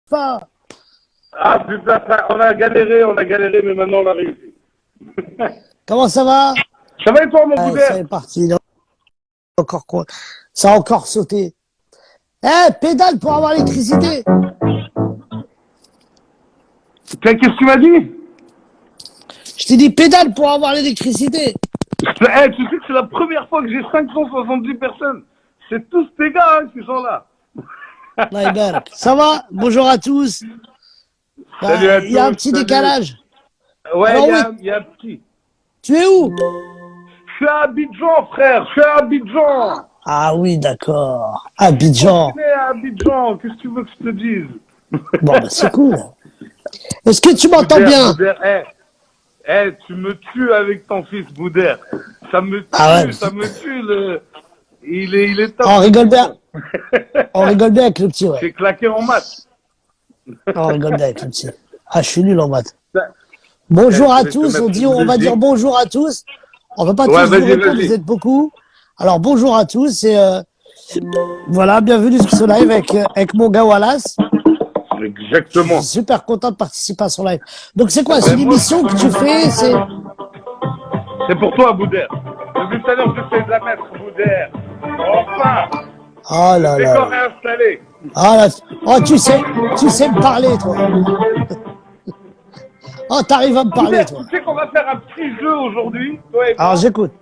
pas. Ah putain, on a galéré, mais maintenant on a réussi. Comment ça va? Ça va et toi, mon Ça Boudère? est parti. Encore quoi? Ça a encore sauté. Eh, pédale pour avoir l'électricité. Qu'est-ce que tu m'as dit? Je t'ai dit pédale pour avoir l'électricité. Eh, tu sais que c'est la première fois que j'ai 570 personnes. C'est tous tes gars qui sont là. Laïberg. Ça va? Bonjour à tous. Salut à tous. Il y a un petit salut. décalage. Ouais, Alors, il y a un petit. Tu es où? Je suis à Abidjan, frère. Je suis à Abidjan. Ah oui, d'accord. Abidjan. On est à Abidjan. Qu'est-ce que tu veux que je te dise? Bon, bah, c'est cool. Est-ce que tu m'entends bien? Boudère, tu me tues avec ton fils, Boudère. Ça me tue, Ah ouais. ça me tue. Il est top. On rigole bien. On rigole bien avec le petit, ouais. J'ai claqué en maths. On rigole bien avec le petit. Ah, je suis nul en maths. Bonjour à tous. On va dire bonjour à tous. On va pas tous vous répondre, vous êtes beaucoup. Alors, bonjour à tous. Et voilà, bienvenue sur ce live avec mon gars Wallace. Exactement. Je suis super content de participer à son live. Donc, c'est quoi? C'est une émission que tu fais? C'est pour toi, Boudère. Depuis tout à l'heure, je fais de la mettre, Boudère. Enfin. Oh là le là. décor est installé. Ah là. Oh, tu sais me parler, toi. Oh, t'arrives à me parler, toi. Tu sais qu'on va faire un petit jeu aujourd'hui, toi et moi. Alors, j'écoute.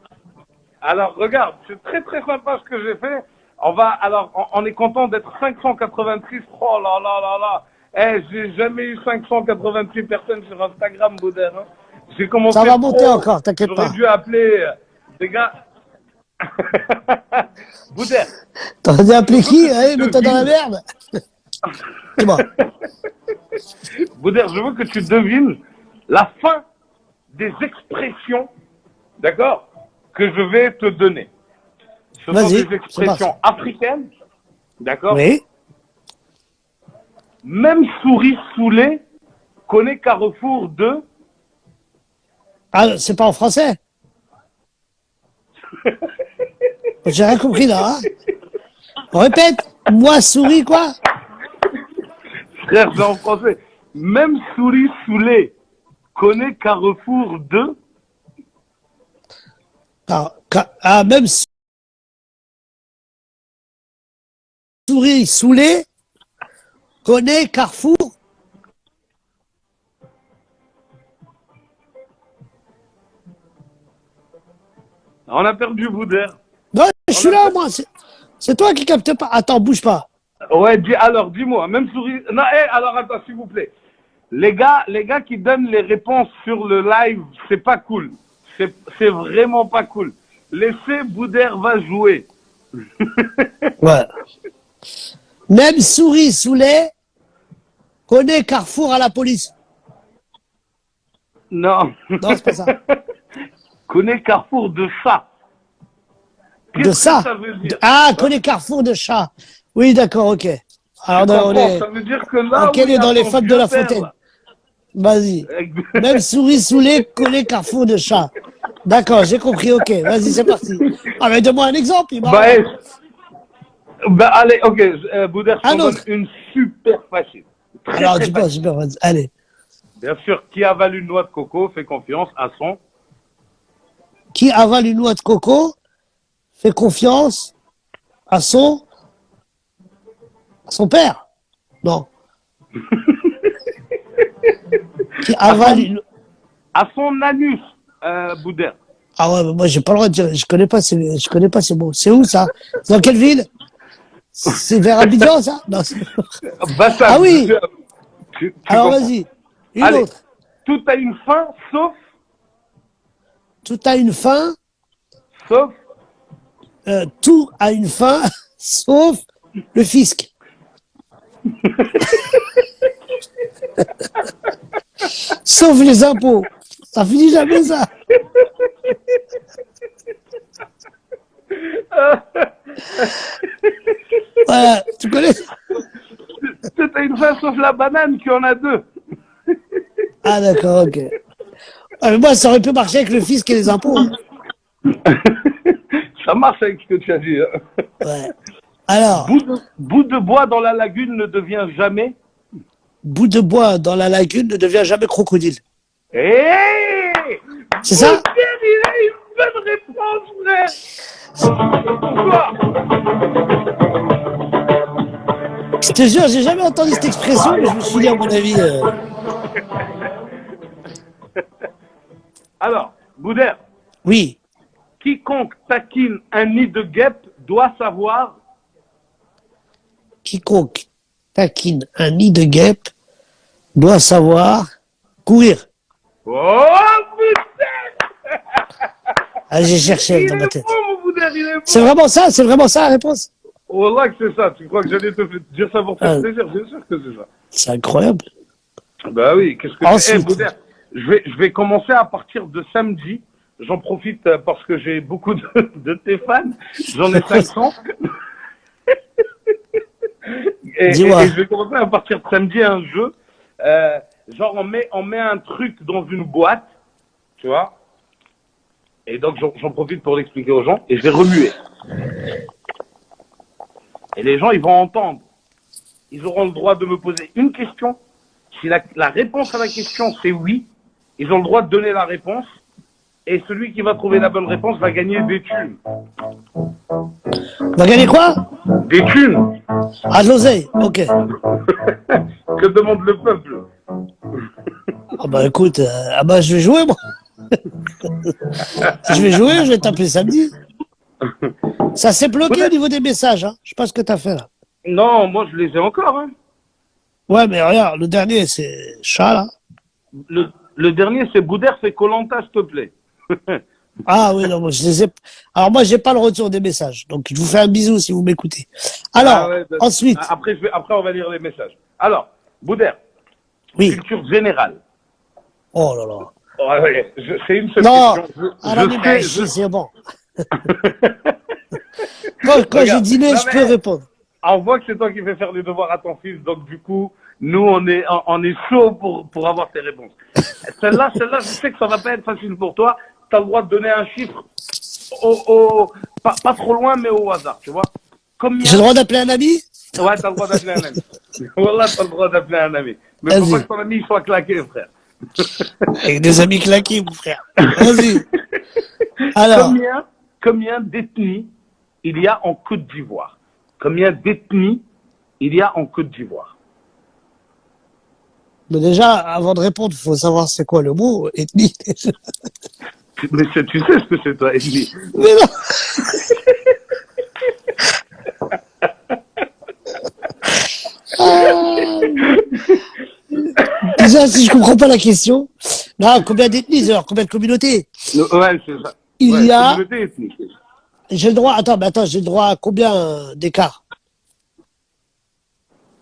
Alors, regarde, c'est très très sympa ce que j'ai fait. On est content d'être 586. Oh là là là là. Eh, j'ai jamais eu 588 personnes sur Instagram, Boudère. Hein. J'ai commencé. Ça va monter encore, t'inquiète pas. J'aurais dû appeler des gars. Boudère. T'aurais dû appeler qui? Allez, mets-toi dans la merde. C'est bon. Boudère, je veux que tu devines la fin des expressions, d'accord, que je vais te donner. Ce sont des expressions africaines, d'accord? Oui. Même souris saoulée connaît Carrefour de... Ah, c'est pas en français? J'ai rien compris là. Hein, on répète. Moi, souris, quoi? Frère, c'est en français. Même souris saoulée connaît Carrefour de... Même souris saoulée connaît Carrefour. On a perdu Boudère. Non, je suis là, moi. C'est toi qui captes pas. Attends, bouge pas. Ouais, dis-moi. Même souris... Non, alors attends, s'il vous plaît. Les gars qui donnent les réponses sur le live, c'est pas cool. C'est vraiment pas cool. Laissez Boudère va jouer. Ouais. Même souris saoulée connaît Carrefour à la police. Non. Non, c'est pas ça. Connaît Carrefour de chat. De ça, ça veut dire? connaît Carrefour de chat. Oui, d'accord, ok. Alors, ça veut dire que là, on est dans les fables de La Fontaine. Vas-y. Même souris saoulée connaît Carrefour de chat. D'accord, j'ai compris, ok. Vas-y, c'est parti. Ah, mais donne-moi un exemple. Allez, ok. Boudère, je te donne une super facile. Alors, dis-moi, super facile. Allez. Bien sûr, qui avale une noix de coco fait confiance à son... Qui avale une noix de coco fait confiance à son père. Non. Qui avale une... À son anus, Boudère. Ah ouais, mais moi j'ai pas le droit de dire, je connais pas ces mots. C'est où ça? C'est dans quelle ville? C'est vers Abidjan ça? Non, ah oui. Alors vas-y, une autre. Tout a une fin, sauf... Tout a une fin. Sauf... tout a une fin, sauf le fisc. Sauf les impôts. Ça finit jamais ça. Voilà, tu connais? Tout a une fin, sauf la banane qui en a deux. Ah d'accord, ok. Ah, mais moi, ça aurait pu marcher avec le fisc et les impôts. Hein. Ça marche avec ce que tu as dit. Hein. Ouais. Alors. Bout de bois dans la lagune ne devient jamais. bout de bois dans la lagune ne devient jamais crocodile. Hey, c'est ça? Il a une bonne réponse, frère. Pourquoi? Je te jure, j'ai jamais entendu cette expression, mais je me suis dit, à mon avis... Alors, Boudère. Oui. Quiconque taquine un nid de guêpe doit savoir... Quiconque taquine un nid de guêpe doit savoir courir. Oh, putain! Ah, j'ai cherché dans ma tête. Bon, c'est vraiment ça la réponse? Oh là que c'est ça, tu crois que j'allais te dire ça pour faire plaisir? Bien sûr que c'est ça. C'est incroyable. Bah oui, qu'est-ce que Ensuite, je vais commencer à partir de samedi. J'en profite parce que j'ai beaucoup de tes fans. J'en ai 500. et je vais commencer à partir de samedi un jeu. Genre on met un truc dans une boîte, tu vois. Et donc j'en profite pour l'expliquer aux gens et je vais remuer. Et les gens ils vont entendre. Ils auront le droit de me poser une question. Si la réponse à la question c'est oui, ils ont le droit de donner la réponse. Et celui qui va trouver la bonne réponse va gagner des thunes. Va gagner quoi? Des thunes. Ah, de l'oseille, ok. Que demande le peuple? Ah bah écoute, je vais jouer moi. Je vais taper samedi. Ça s'est bloqué au niveau des messages, hein. Je sais pas ce que t'as fait là. Non, moi je les ai encore, hein. Ouais, mais regarde, le dernier c'est chat là. Le dernier c'est Boudère, c'est Koh-Lanta, s'il te plaît. Ah oui, non, moi je les ai. Alors moi j'ai pas le retour des messages, donc je vous fais un bisou si vous m'écoutez. Alors, ensuite. Après on va lire les messages. Alors, Boudère. Oui. Culture générale. Oh là là. Oh, ouais, c'est une seule question. C'est bon. quand j'ai dîné, je peux répondre. On voit que c'est toi qui fais faire les devoirs à ton fils, donc du coup, nous on est chaud pour avoir tes réponses. Celle-là, je sais que ça va pas être facile pour toi. Tu as le droit de donner un chiffre pas trop loin, mais au hasard, tu vois. J'ai le droit d'appeler un ami? Ouais, t'as le droit d'appeler un ami. Wallah, t'as le droit d'appeler un ami. Mais faut pas que ton ami soit claqué, frère. Avec des amis claqués, mon frère. Vas-y. Alors. Combien d'ethnies il y a en Côte d'Ivoire? Combien d'ethnies il y a en Côte d'Ivoire? Mais déjà, avant de répondre, il faut savoir c'est quoi le mot, ethnie. Mais tu sais ce que c'est, toi, ethnie? Mais non. Déjà, si je comprends pas la question. Non, combien d'ethnies, alors? Combien de communautés? Ouais, c'est ça. Il y a... J'ai le droit... Attends, j'ai le droit à combien d'écart?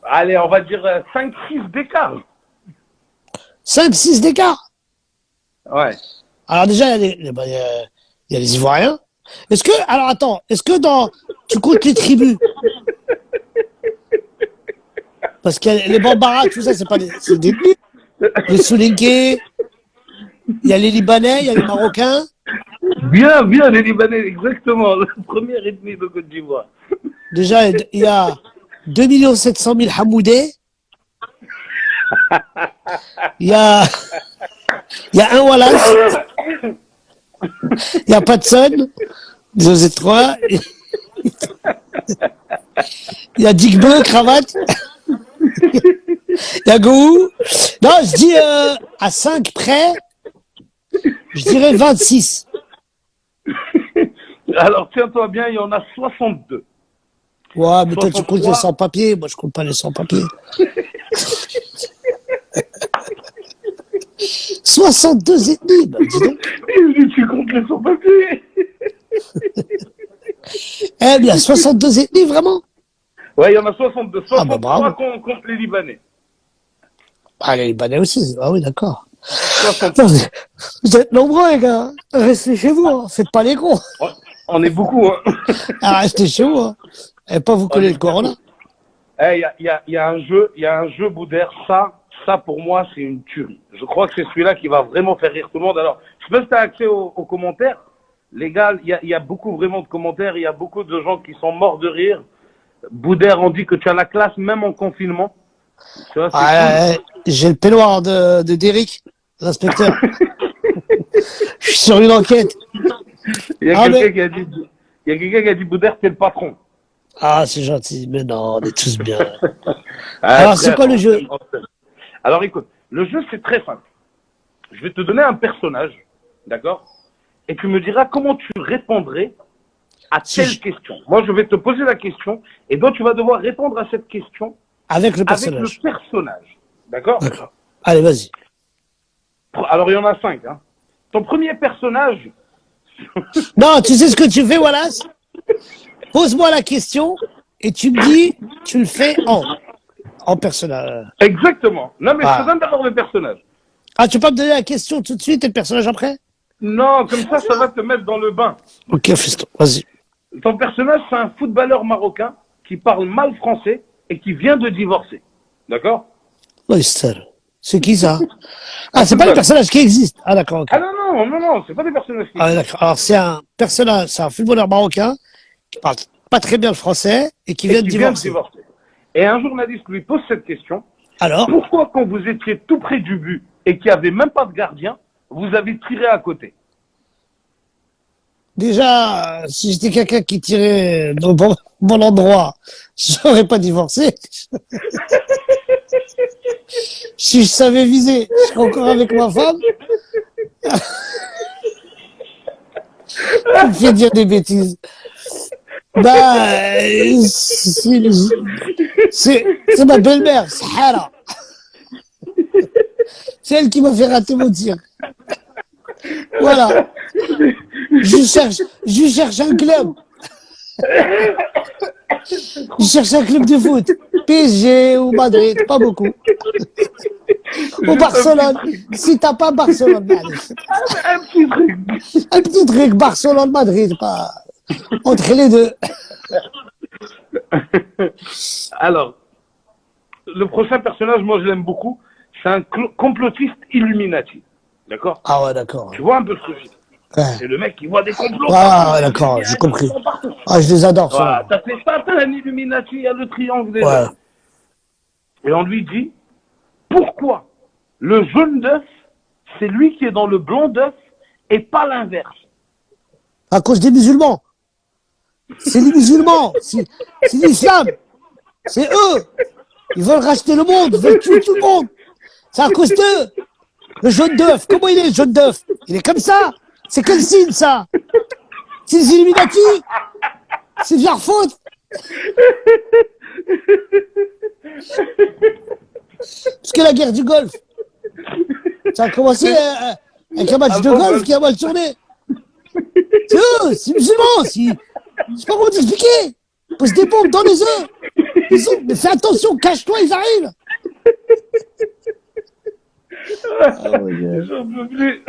Allez, on va dire 5-6 d'écart. 5-6 d'écart? Ouais. Alors déjà, il y a les Ivoiriens. Alors attends, tu comptes les tribus? Parce que les Bambara, tout ça, c'est pas des tribus. Les Soninké, il y a les Libanais, il y a les Marocains. Bien, les Libanais, exactement. La première ethnie de Côte d'Ivoire. Déjà, il y a 2 700 000 Hamoudais. Il y a un Wallace. Il y a Patson. Vous êtes trois. Il y a Digbe, cravate. Il y a Gou. Non, je dis à 5 près, je dirais 26. Alors, tiens-toi bien, il y en a 62. Ouais, mais toi, tu comptes les sans-papiers. Moi, je compte pas les sans-papiers. 62 ethnies, bah, dis donc. Tu comptes les sans-papiers. Eh bien, 62 ethnies, vraiment? Ouais, il y en a 62. 63 ah, bah, bravo. qu'on compte les Libanais. Ah, les Libanais aussi. Ah oui, d'accord. Vous êtes nombreux, les gars. Restez chez vous, hein. Faites pas les gros. On est beaucoup, hein. Ah, restez chez vous, hein. Et pas vous coller le corona. Eh, il y a un jeu, Boudère. Ça, pour moi, c'est une tuerie. Je crois que c'est celui-là qui va vraiment faire rire tout le monde. Alors, je sais pas si tu as accès aux commentaires. Les gars, il y a beaucoup vraiment de commentaires. Il y a beaucoup de gens qui sont morts de rire. Boudère, on dit que tu as la classe même en confinement. Tu vois, c'est cool. J'ai le peignoir de Derrick, l'inspecteur. Je suis sur une enquête. Il y a quelqu'un qui a dit Boudère, t'es le patron. Ah, c'est gentil, mais non, on est tous bien. Alors, c'est quoi le jeu? Alors, écoute, le jeu, c'est très simple. Je vais te donner un personnage, d'accord? Et tu me diras comment tu répondrais à telle question. Moi, je vais te poser la question, et toi, tu vas devoir répondre à cette question avec le personnage. D'accord? D'accord. Allez, vas-y. Alors, il y en a 5. Hein. Ton premier personnage... Non, tu sais ce que tu fais, Wallace? Pose-moi la question et tu me dis, tu le fais en personnage. Exactement. Non, mais je te donne d'abord le personnage. Ah, tu peux me donner la question tout de suite et le personnage après? Non, comme ça va te mettre dans le bain. Ok, fiston, vas-y. Ton personnage, c'est un footballeur marocain qui parle mal français et qui vient de divorcer. D'accord? Oui, c'est qui ça? Ah, c'est pas les personnages qui existent. Ah, d'accord. Okay. Ah non, c'est pas des personnages qui existent. Ah, d'accord. Alors, c'est un personnage, c'est un footballeur marocain qui parle pas très bien le français et qui vient de divorcer. Et un journaliste lui pose cette question. Alors? Pourquoi, quand vous étiez tout près du but et qu'il n'y avait même pas de gardien, vous avez tiré à côté? Déjà, si j'étais quelqu'un qui tirait au bon endroit, j'aurais pas divorcé. Si je savais viser, je serais encore avec ma femme. Tu me fais dire des bêtises. Bah, c'est ma belle-mère, Sahara. C'est elle qui m'a fait rater mon tir. Voilà. Je cherche un club. Je cherche un club de foot. PSG ou Madrid, pas beaucoup. Ou Barcelone. Si t'as pas Barcelone, un petit truc, Barcelone, Madrid, pas entre les deux. Alors, le prochain personnage, moi je l'aime beaucoup, c'est un complotiste Illuminati. D'accord? Ah ouais, d'accord. Tu vois un peu ce que je dis? Ouais. C'est le mec qui voit des complots. Ah ouais, d'accord, j'ai compris. Ah, je les adore, ça. T'as fait ça, t'as un Illuminati, il y a le triangle des ouais. Et on lui dit, pourquoi le jaune d'œuf, c'est lui qui est dans le blanc d'œuf et pas l'inverse? À cause des musulmans. C'est les musulmans, c'est l'islam. C'est eux. Ils veulent racheter le monde, ils veulent tuer tout le monde. C'est à cause d'eux. Le jaune d'œuf, comment il est le jaune d'œuf? Il est comme ça. C'est quel signe ça? C'est les Illuminati? C'est de leur faute? Parce que la guerre du Golfe, ça a commencé avec un match de golf qui a mal tourné. C'est eux, c'est musulmans. Je sais pas comment t'expliquer. Ils posent des bombes dans les œufs. Mais fais attention, cache-toi, ils arrivent. J'en peux plus.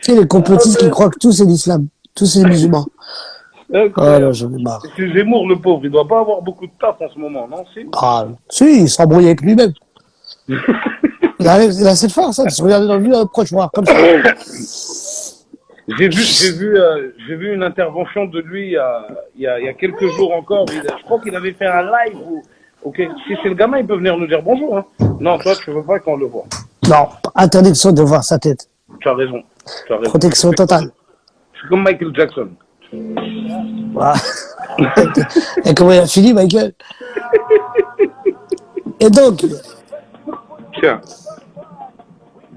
C'est les complotistes qui croient que tout c'est l'islam, tout c'est les musulmans. Oh là, j'en ai marre. C'est Zemmour, le pauvre, il doit pas avoir beaucoup de taf en ce moment, non? Si, il s'embrouille avec lui-même. il a cette force, hein, de se regarder dans le vue proche, voir comme ça. J'ai vu une intervention de lui il y a quelques jours encore. Je crois qu'il avait fait un live où, si c'est le gamin, il peut venir nous dire bonjour. Hein. Non, toi, tu veux pas qu'on le voit. Non, interdiction de voir sa tête. Tu as raison. Protection totale. C'est comme Michael Jackson. Voilà. Et comment il a fini, Michael? Et donc? Tiens.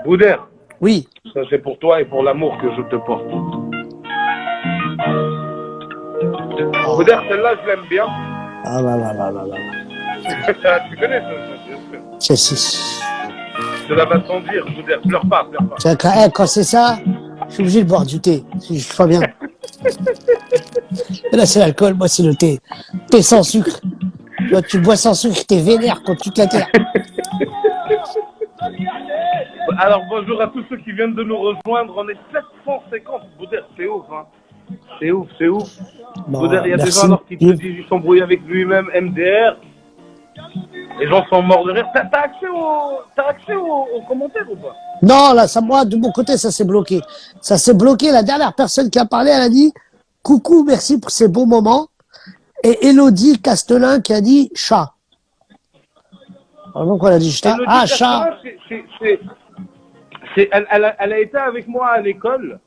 Boudère. Oui. Ça, c'est pour toi et pour l'amour que je te porte. Oh. Boudère, celle-là, je l'aime bien. Ah là. Tu connais ça, Si. Je te la va sans dire, Boudère. Pleure pas. Tiens, quand c'est ça, je suis obligé de boire du thé. Je suis pas bien. Là, c'est l'alcool, moi, c'est le thé. Thé sans sucre. Toi, tu bois sans sucre, t'es vénère contre toute la terre. Alors, bonjour à tous ceux qui viennent de nous rejoindre. On est 750. Boudère, c'est ouf, hein. C'est ouf. Bon, Boudère, il y a des gens alors qui te disent qu'ils sont brouillés avec lui-même, MDR. Les gens sont morts de rire. T'as accès aux commentaires ou pas? Non, là, moi, de mon côté, ça s'est bloqué. Ça s'est bloqué. La dernière personne qui a parlé, elle a dit « Coucou, merci pour ces bons moments ». Et Élodie Castelin qui a dit « Chat ». Donc on a dit chat. Ah, chat. Elle a été avec moi à l'école.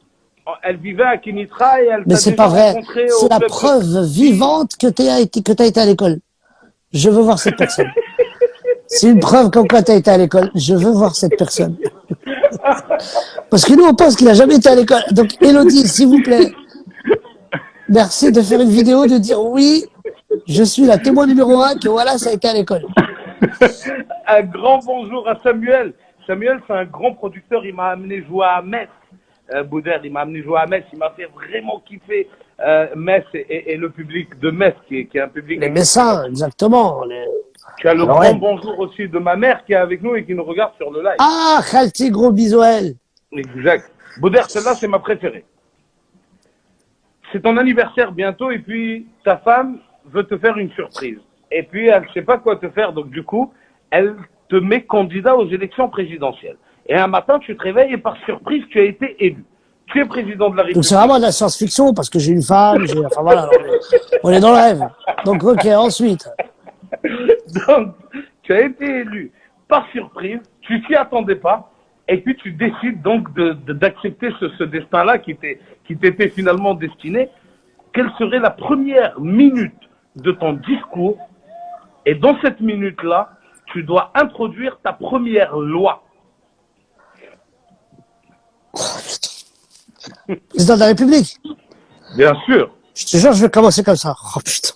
Elle vivait à Kinitra et elle Mais c'est pas vrai. C'est la preuve vivante que tu as été à l'école. Je veux voir cette personne. C'est une preuve comme quoi tu as été à l'école. Je veux voir cette personne. Parce que nous, on pense qu'il a jamais été à l'école. Donc, Élodie, s'il vous plaît, merci de faire une vidéo, de dire oui, je suis la témoin numéro 1 que voilà, ça a été à l'école. Un grand bonjour à Samuel. Samuel, c'est un grand producteur. Il m'a amené jouer à Metz. Boudère, il m'a amené jouer à Metz. Il m'a fait vraiment kiffer Metz et le public de Metz, qui est un public... Les Messins, exactement. Tu as le grand bonjour aussi de ma mère qui est avec nous et qui nous regarde sur le live. Ah, Khalti, gros bisous à elle. Exact. Boudère, celle-là, c'est ma préférée. C'est ton anniversaire bientôt et puis ta femme veut te faire une surprise. Et puis elle ne sait pas quoi te faire, donc du coup, elle te met candidat aux élections présidentielles. Et un matin, tu te réveilles et par surprise, tu as été élu. Tu es président de la République. Donc c'est vraiment de la science-fiction parce que j'ai une femme, enfin voilà, on est dans le rêve. Donc ok, ensuite. Donc, tu as été élu par surprise, tu t'y attendais pas, et puis tu décides donc d'accepter ce destin-là qui t'était finalement destiné. Quelle serait la première minute de ton discours? Et dans cette minute-là, tu dois introduire ta première loi. Président de la République? Bien sûr. Je te jure, je vais commencer comme ça. Oh putain.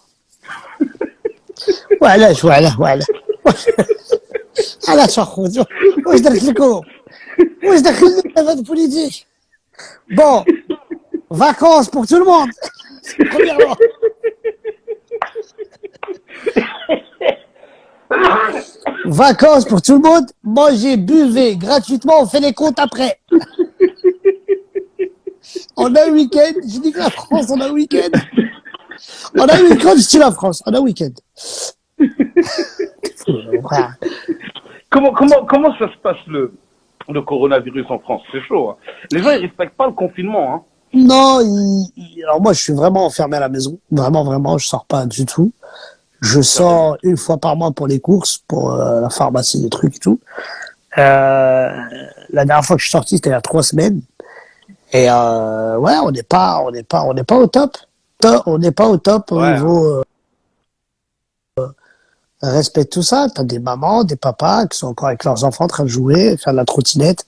voilà. أنا شخوص واش درت لكم واش دخلني في هذا البوليتيك bon vacances pour tout le monde premièrement vacances pour tout le monde mangez buvez gratuitement on fait les comptes après on a un week-end je dis que la France on a un week-end on a un week-end je dis la France on a un week-end. Comment ça se passe le coronavirus en France? C'est chaud. Hein. Les gens ils respectent pas le confinement. Hein. Non, alors moi je suis vraiment enfermé à la maison. Vraiment, je sors pas du tout. Je sors une fois par mois pour les courses, pour la pharmacie, des trucs et tout. La dernière fois que je suis sorti, c'était il y a 3 semaines. Et ouais, on n'est pas au top. On n'est pas au top au niveau respect tout ça. T'as des mamans, des papas qui sont encore avec leurs enfants en train de jouer, faire de la trottinette.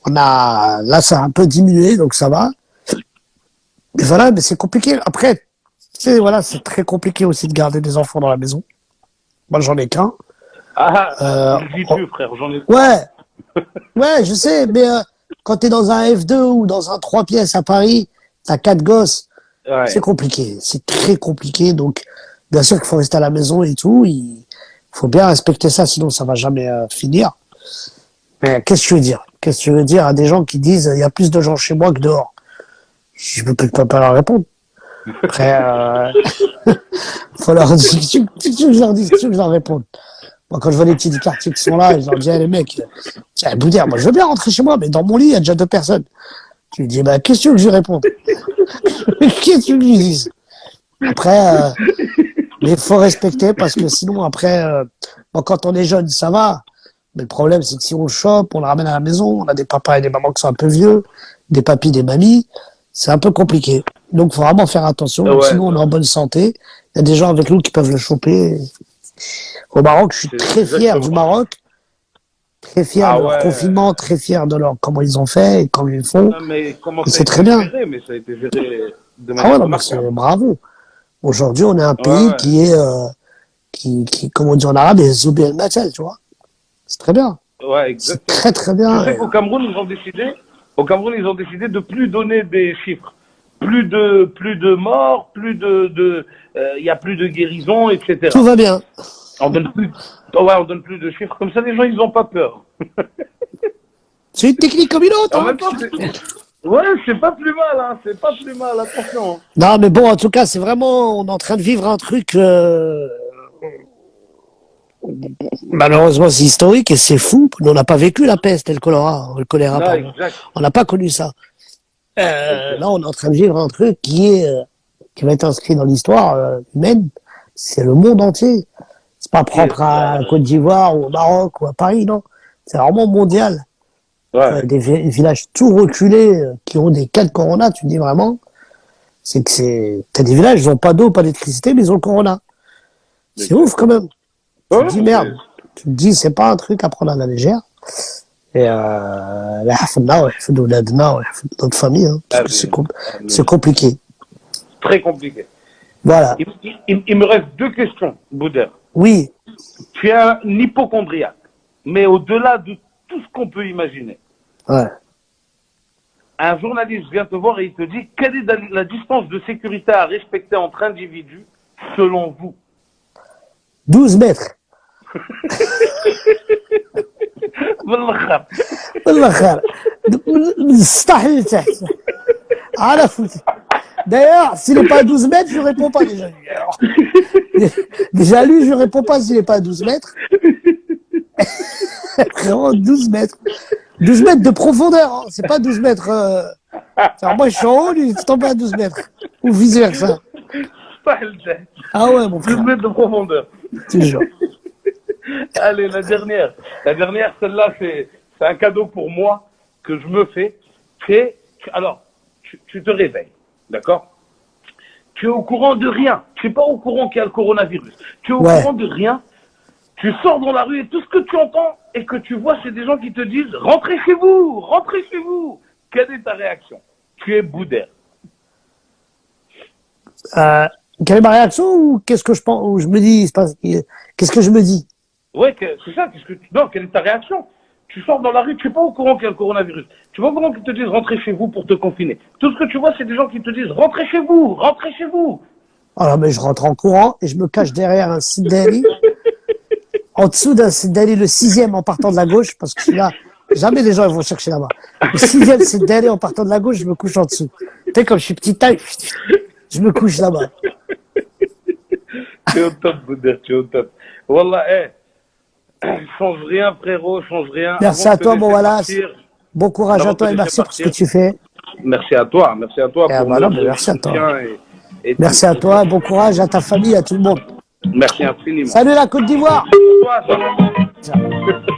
Là, ça a un peu diminué, donc ça va. Mais voilà, mais c'est compliqué. Après, c'est très compliqué aussi de garder des enfants dans la maison. Moi, j'en ai qu'un. Je dis plus, frère, j'en ai pas. Ouais, je sais, mais quand t'es dans un F2 ou dans un 3 pièces à Paris, t'as 4 gosses, c'est compliqué. C'est très compliqué, donc bien sûr qu'il faut rester à la maison et tout. Il faut bien respecter ça, sinon ça va jamais finir. Mais qu'est-ce que tu veux dire? Qu'est-ce que tu veux dire à des gens qui disent il y a plus de gens chez moi que dehors? Je peux peut-être pas leur répondre. Après, faut leur dire, tu veux que je leur dise, tu veux que je leur réponde. Moi, quand je vois les petits du quartier qui sont là, je leur dis, les mecs, tiens, Boudère, moi je veux bien rentrer chez moi, mais dans mon lit, il y a déjà 2 personnes. Je lui dis, bah, qu'est-ce que tu veux que je lui réponde? Qu'est-ce que tu veux que je lui dise? Après, mais il faut respecter parce que sinon, après, bon, quand on est jeune, ça va. Mais le problème, c'est que si on le chope, on le ramène à la maison, on a des papas et des mamans qui sont un peu vieux, des papis, des mamies, c'est un peu compliqué. Donc, il faut vraiment faire attention. Sinon, on est en bonne santé. Il y a des gens avec nous qui peuvent le choper. Au Maroc, je suis très fier du Maroc. Très fier de leur confinement, très fier de comment ils ont fait et comment ils font. C'est très bien. Mais ça a été géré de manière remarquable. Bravo. Aujourd'hui, on est un pays qui est, qui, comme on dit en arabe, est Zoubi el-Matel, tu vois. C'est très bien. Ouais, exactement. C'est très, très bien. Tu sais qu'au Cameroun, ils ont décidé de plus donner des chiffres. Plus de morts, il y a plus de guérison, etc. Tout va bien. On donne plus de chiffres. Comme ça, les gens, ils n'ont pas peur. C'est une technique comme une autre. En même temps, c'est pas plus mal, hein. C'est pas plus mal, attention. Non, mais bon, en tout cas, c'est vraiment, on est en train de vivre un truc, malheureusement, c'est historique et c'est fou. Nous, on n'a pas vécu la peste et le choléra. Non, on n'a pas connu ça. Là, on est en train de vivre un truc qui va être inscrit dans l'histoire humaine. C'est le monde entier. C'est pas propre à la Côte d'Ivoire ou au Maroc ou à Paris, non. C'est vraiment mondial. Ouais. Des villages tout reculés qui ont des cas de corona, tu te dis vraiment, t'as des villages, ils n'ont pas d'eau, pas d'électricité, mais ils ont le corona. C'est ouf quand même. Tu te dis merde. Tu te dis, c'est pas un truc à prendre à la légère. Et notre famille, hein, parce que c'est compliqué. Très compliqué. Voilà. Il me reste 2 questions, Bouder. Oui. Tu es un hypochondriaque, mais au-delà de tout ce qu'on peut imaginer. Ouais. Un journaliste vient te voir et il te dit quelle est la distance de sécurité à respecter entre individus, selon vous? 12 mètres. والله خير مستحيل تحت على فوت. D'ailleurs, s'il n'est pas à 12 mètres, je ne réponds pas déjà. Déjà lui, je ne réponds pas s'il n'est pas à 12 mètres. Vraiment 12 mètres. 12 mètres de profondeur, hein. C'est pas 12 mètres. Alors moi, je suis en haut, lui, il tombe pas à 12 mètres. Ou vice-versa. Ah ouais, mon frère. 12 mètres de profondeur. Toujours. Allez, la dernière. La dernière, celle-là, c'est un cadeau pour moi que je me fais. Alors, tu te réveilles, d'accord? Tu es au courant de rien. Tu n'es pas au courant qu'il y a le coronavirus. Tu es au courant de rien. Tu sors dans la rue et tout ce que tu entends et que tu vois, c'est des gens qui te disent « Rentrez chez vous, rentrez chez vous ». Quelle est ta réaction? Tu es Bouder. Quelle est ma réaction ou qu'est-ce que je pense, ou je me dis, qu'est-ce que je me dis? Ouais, c'est ça. Non, quelle est ta réaction? Tu sors dans la rue, tu n'es pas au courant qu'il y a le coronavirus. Tu vois comment ils te disent rentrez chez vous pour te confiner. Tout ce que tu vois, c'est des gens qui te disent rentrez chez vous, rentrez chez vous. Alors, mais je rentre en courant et je me cache derrière un Sidali, en dessous d'un Sidali, le 6e en partant de la gauche, parce que celui-là, jamais les gens ils vont chercher là-bas. Le 6e Sidali en partant de la gauche, je me couche en dessous. Tu sais, comme je suis petite taille, je me couche là-bas. Tu es au top, Bouder, tu es au top. Wallah, change rien, frérot, change rien. Merci à toi, mon Wallace. Bon courage à toi et merci pour ce que tu fais. Merci à toi. Merci à toi. Merci à toi. Merci à toi. Bon courage à ta famille, à tout le monde. Merci infiniment. Salut la Côte d'Ivoire. Ciao.